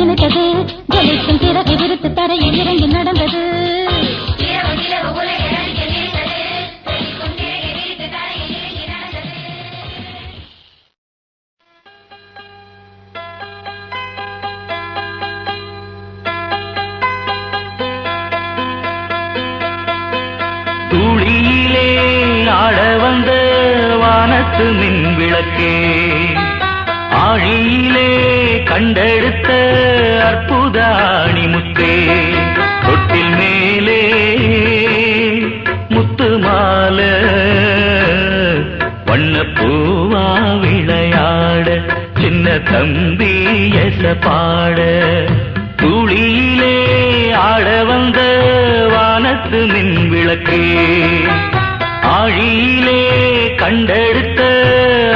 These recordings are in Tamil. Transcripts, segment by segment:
நினைத்தது ஜலிக்கும் பிறகு விருத்து தரையில் இறங்கி நடந்தது. தூளியிலே ஆட வந்த வானத்து மின் விளக்கே, ஆழியிலே கண்டெடுத்த அற்புத அணிமுத்தே, தொட்டில் மேலே முத்து மால வண்ணப்பூவா விளையாட சின்ன தம்பி எச பாட. தூளியிலே ஆட வந்த வானத்து மின் விளக்கே, ஆழியிலே கண்டெடுத்த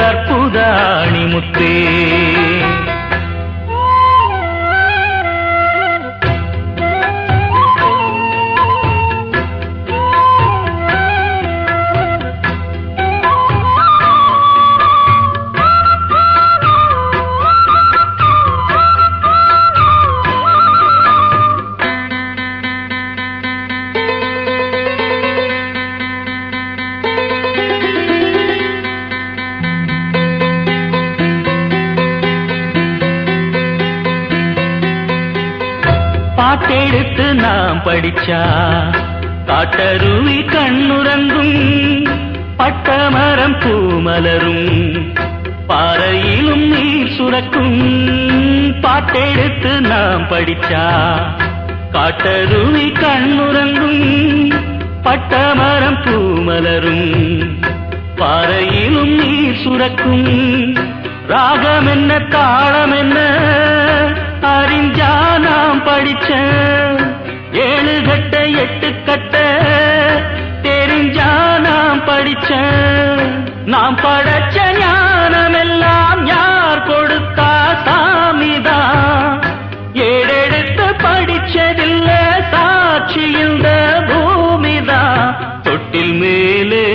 அற்புத அணிமுத்தே. பாட்டெடுத்து நாம் படிச்சா காட்டருவி கண்ணுறங்கும், பட்டமரம் பூமலரும் பாறையிலும் நீர் சுரக்கும். பாட்டெடுத்து நாம் படிச்சா காட்டருவி கண்ணுறங்கும், பட்டமரம் பூமலரும் பாறையிலும் நீர் சுரக்கும். ராகம் என்ன தாளம் என்ன அறிஞ்சா நாம் படிச்ச, 7 கட்ட 8 கட்ட தெரிஞ்சா நாம் படிச்ச. நாம் படைச்ச ஞானமெல்லாம் யார் கொடுத்தா சாமிதான், ஏடெடுத்து படிச்சதில்ல சாட்சி இந்த பூமிதான். தொட்டில் மேலே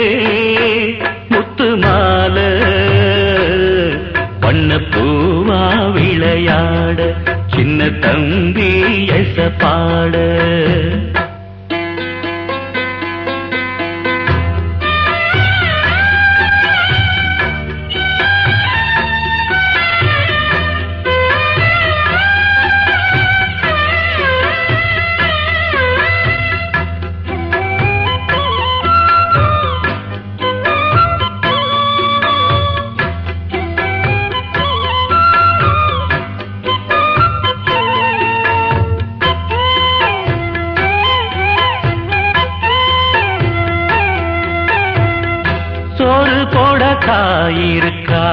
முத்து மால வண்ணப்பூவா விளையாட சின்ன தம்பி எச பாட. சோறு போட தாயிருக்கா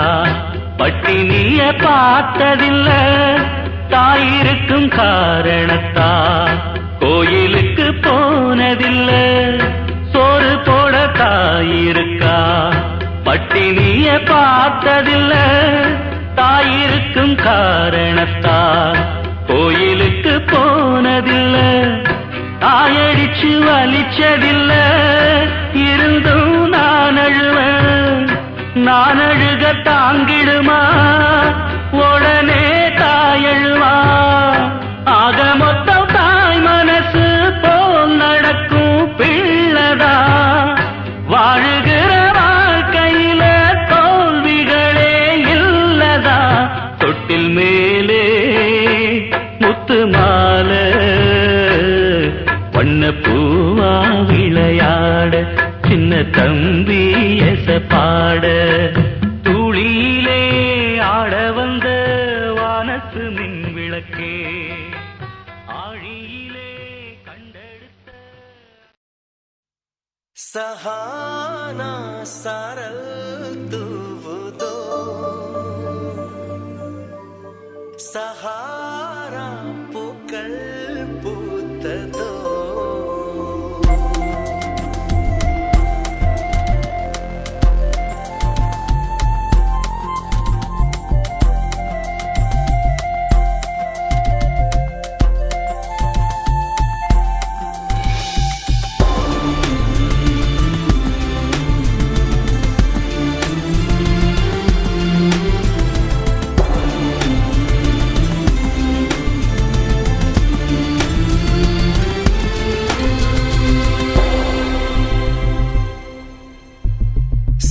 பட்டினிய பார்த்ததில்ல, தாயிருக்கும் காரணத்தா கோயிலுக்கு போனதில்ல. சோறு போட தாயிருக்கா பட்டினிய பார்த்ததில்ல, தாயிருக்கும் காரணத்தா கோயிலுக்கு போனதில்ல. தாயடிச்சு வலிச்சதில்ல இருந்தும் நான் அழுவேன், நான் அழுக தாங்கிடுமா உடனே தாயழுவா. ஆக மொத்தம் தாய் மனசு போல் நடக்கும் பிள்ளதா, வாழுகிற வாழ்க்கையில தோல்விகளே இல்லதா. தொட்டில் மேலே முத்து மால வண்ணப்பூவா விளையாட சின்ன தம்பி எச பாட. தூளியிலே ஆட வந்த வானத்து மின் விளக்கே, ஆழியிலே கண்டெடுத்த சஹானா சாரல் தூவுதோ, சஹாரா பூக்கள் பூத்ததோ.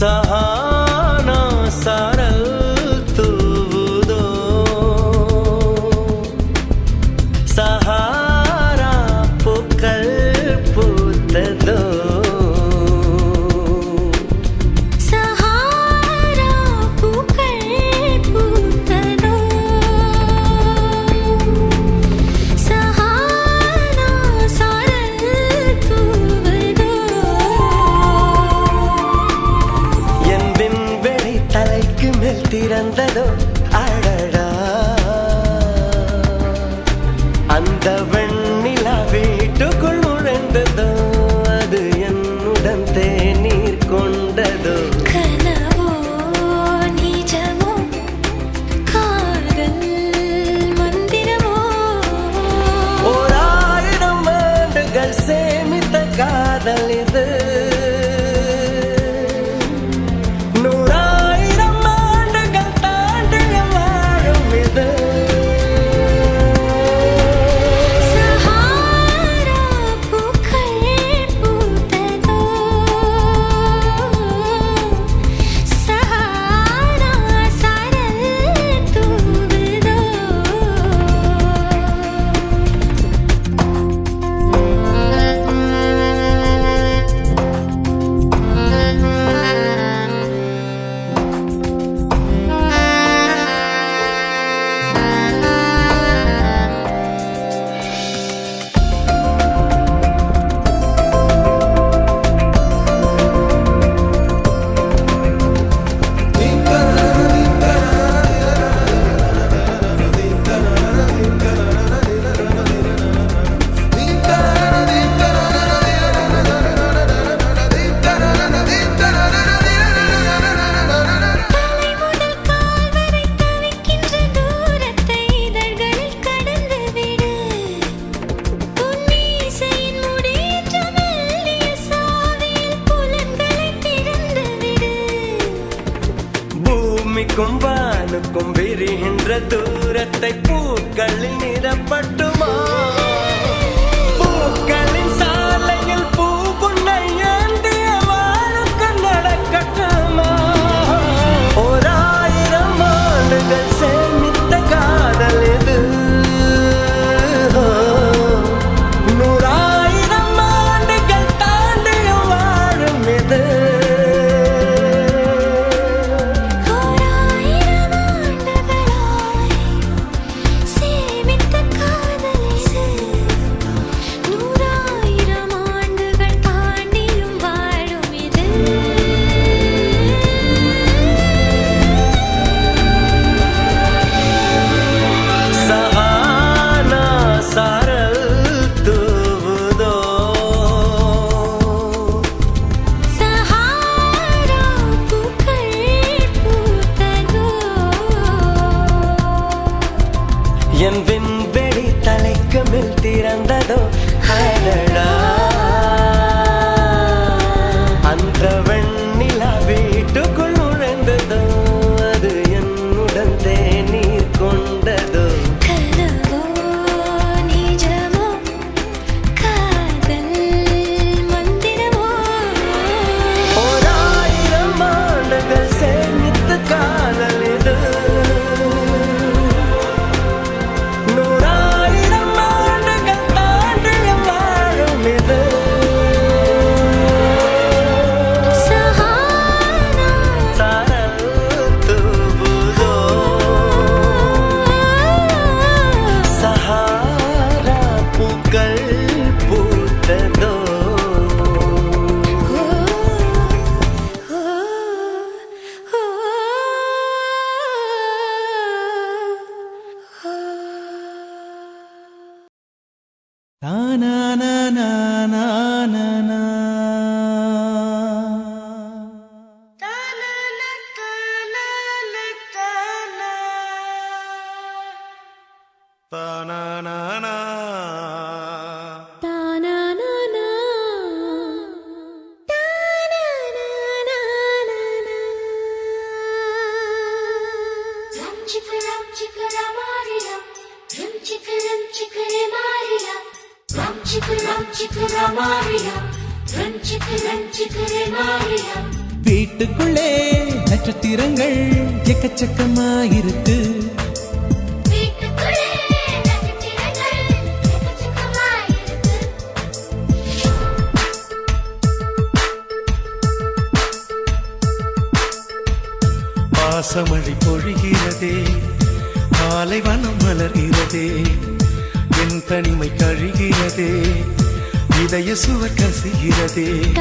சஹானா சாரல் தூவுதோ சஹாரா பூக்கள் பூத்ததோ சஹாரா பூக்கள் பூத்ததோ சஹாரா சாரல் தூவுதோ என் விண்வெளி தலைக்கு மேல் திறந்ததோ அடடா அந்த வெண்ணிலா வீட்டுக்குள் நுழைந்ததோ அது என்னுடன் தேநீர் கொண்டதோ கனவோ நிஜமோ காதல் மந்திரமோ 1000 ஆண்டுகள் சேமித்த காதல் இது 100,000 ஆண்டுகள் தாண்டிய வாழும் இது சஹாரா பூக்கள் பூத்ததோ சஹாரா சாரல் தூவுதோ தலைமுதல் கால் வரை தவிக்கின்ற தூரத்தை இதழ்களில் கடந்து விடு உன் மீசையின் முடியற்ற மெல்லிய சாவியில் புலன்களை திறந்து விடு பூமிக்கும் வானுக்கும் விரிகின்ற தூரத்தை பூக்களில் நிரப்பட்டுமா பூக்களின் சாலையில் பூ புன்னை ஏந்திய வாழுக்கு நடக்கட்டுமா 1000 ஆண்டுகள் சேமித்த காதல் இது 100,000 ஆண்டுகள் தாண்டிய வாழும் இது 1000 ஆண்டுகளாய் சேமித்த காதல் இது 100,000 ஆண்டுகள் தாண்டியும் வாழும் இது சஹானா சாரல் தூவுதோ சஹாரா பூக்கள் பூத்ததோ என் விண்வெளி தலைக்கு மேல் திறந்ததோ அடடா அந்த வெண்ணிலா வீட்டுக்குள் நுழைந்ததோ அது என்னுடன் தேநீர் கொண்டதோ கனவோ நிஜமோ காதல் மந்திரமோ 1000 ஆண்டுகள் சேமித்த காதல் இது 100,000 ஆண்டுகள் தாண்டிய வாழும் இது சஹாரா சாரல் தூவுதோ சஹாரா பூக்கள் பூத்ததோ தானானானா தானானானா ரம் சிக்கர மாரியா ரம் சிக்கர மாரியா ரம் சிக்கர மாரியா ரம் சிக்கர மாரியா வீட்டுக்குள்ளே நட்சத்திரங்கள் எக்கச்சக்கமாயிருக்கு. பாசமழை பொழிகிறதே, பாலைவனம் மலர்கிறதே, என் தனிமை கழிகிறதே, இதய சுவர் கசிகிறதே.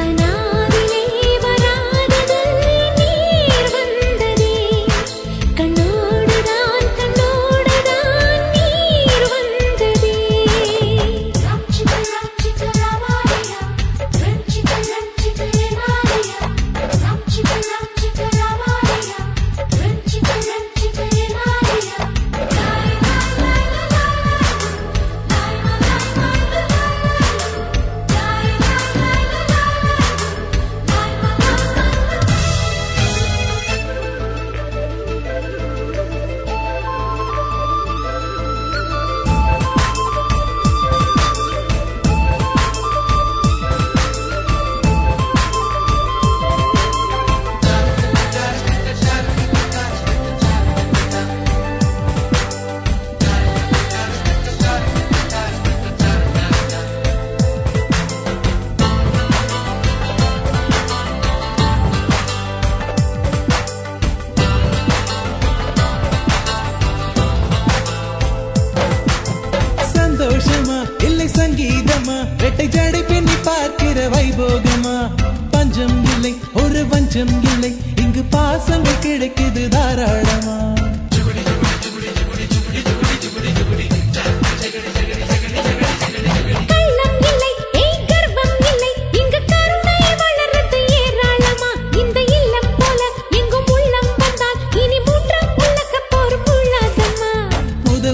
சங்கீதமா ரெட்டை ஜடை பின்னி பார்க்கிற வைபோகமா, பஞ்சம் இல்லை ஒரு பஞ்சம் இல்லை, இங்கு பாசங்கள் கிடைக்குது தாராளமா.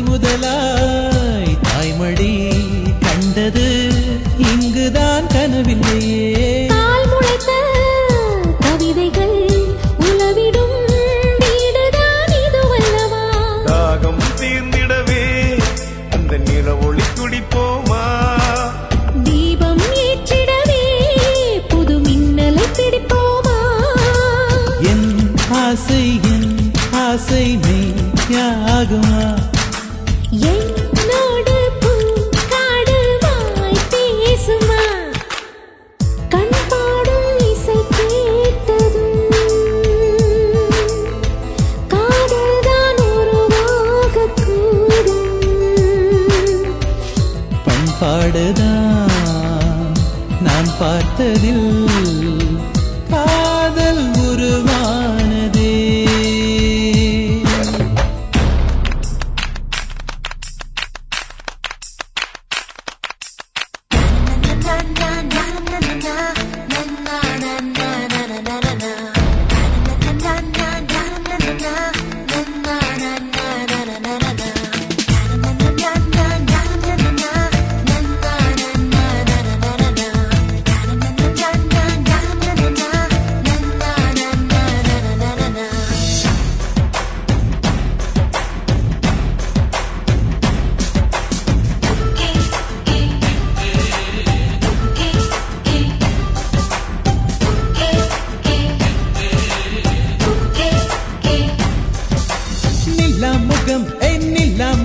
முதலாய் தாய்மடி கண்டது இங்குதான் கனவில்லையே. கால் முளைத்த கவிதைகள் உலவிடும் வீடுதான் இதுவல்லவா. தாகம் தீர்ந்திடவே அந்த நில ஒளி துடிப்போமா, தீபம் ஏற்றிடவே புது மின்னலை பிடிப்போமா. என் ஆசை மெய்யாகுமா, என்னோடு பூக்காடு வாய் பேசுமா. கண் பாடும் இசை கேட்டதும் காதல்தான் உருவாகக் கூடும். பண்பாடுதான் நான் பார்த்ததில் காதல் உருவானதே.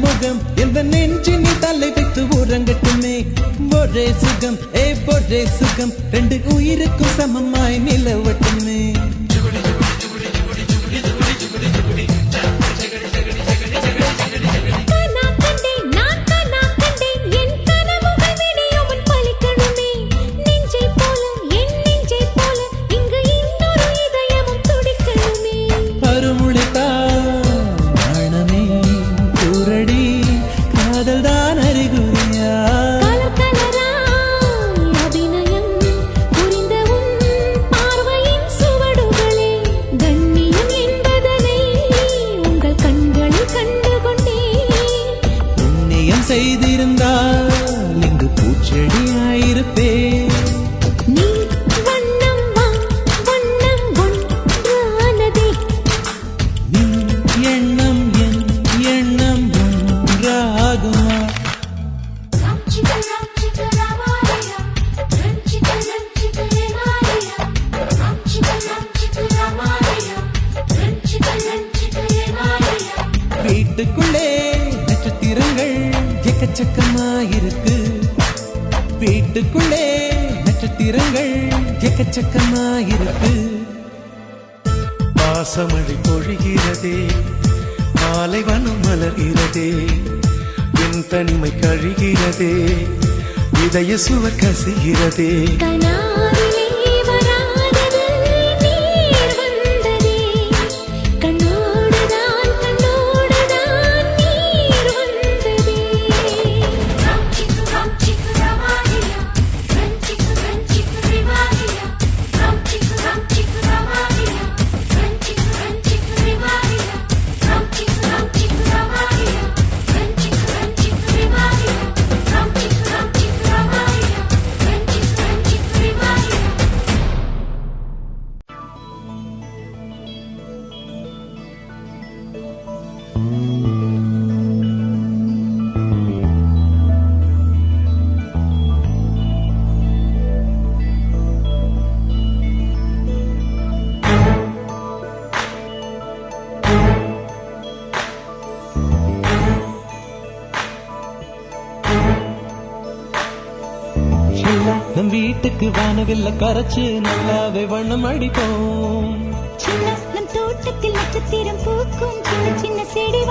முகம் எந்த நெஞ்சினில் தலை வைத்து உறங்கட்டுமே. ஒரே சுகம் ஒரே சுகம் ரெண்டு உயிருக்கும் சமமாய் நிலவட்டுமே. செய்திருந்தால் இங்கு பூச்செடியாயிருப்பே. நீ வண்ணம் வண்ணம் ஒன்றானதே, நின் எண்ணம் என் எண்ணம் ஒன்றாகுமா. Ram எக்கச்சக்கமா இருக்கு. வீட்டுக்குள்ளே நட்சத்திரங்கள் எக்கச்சக்கமா இருக்கு. பாசமழை பொழிகிறதே, பாலைவனம் மலர்கிறதே, என் தனிமை கழிகிறதே, இதய சுவர் கசிகிறதே. கனாவிலே வராதது நீர் வந்ததே, கண்ணோடுதான் நீர் வந்ததே. ரம் சிக்கு ரமாலியா, ரம் சிக்கு ரிவாலியா, ரம் சிக்கு ரமாலியா, ரம் சிக்கு ரிவாலியா, ரம் சிக்கு ரமாலியா, ரம் சிக்கு ரிவாலியா, ரம் சிக்கு ரமாலியா, ரம் சிக்கு ரிவாலியா. நம் வீட்டுக்கு வானவில்ல கரைச்சு நல்லாவே வண்ணம் அடிப்போம். சின்ன நம் தோட்டத்தில் நட்சத்திரம் பூக்கும் சின்ன சின்ன செடி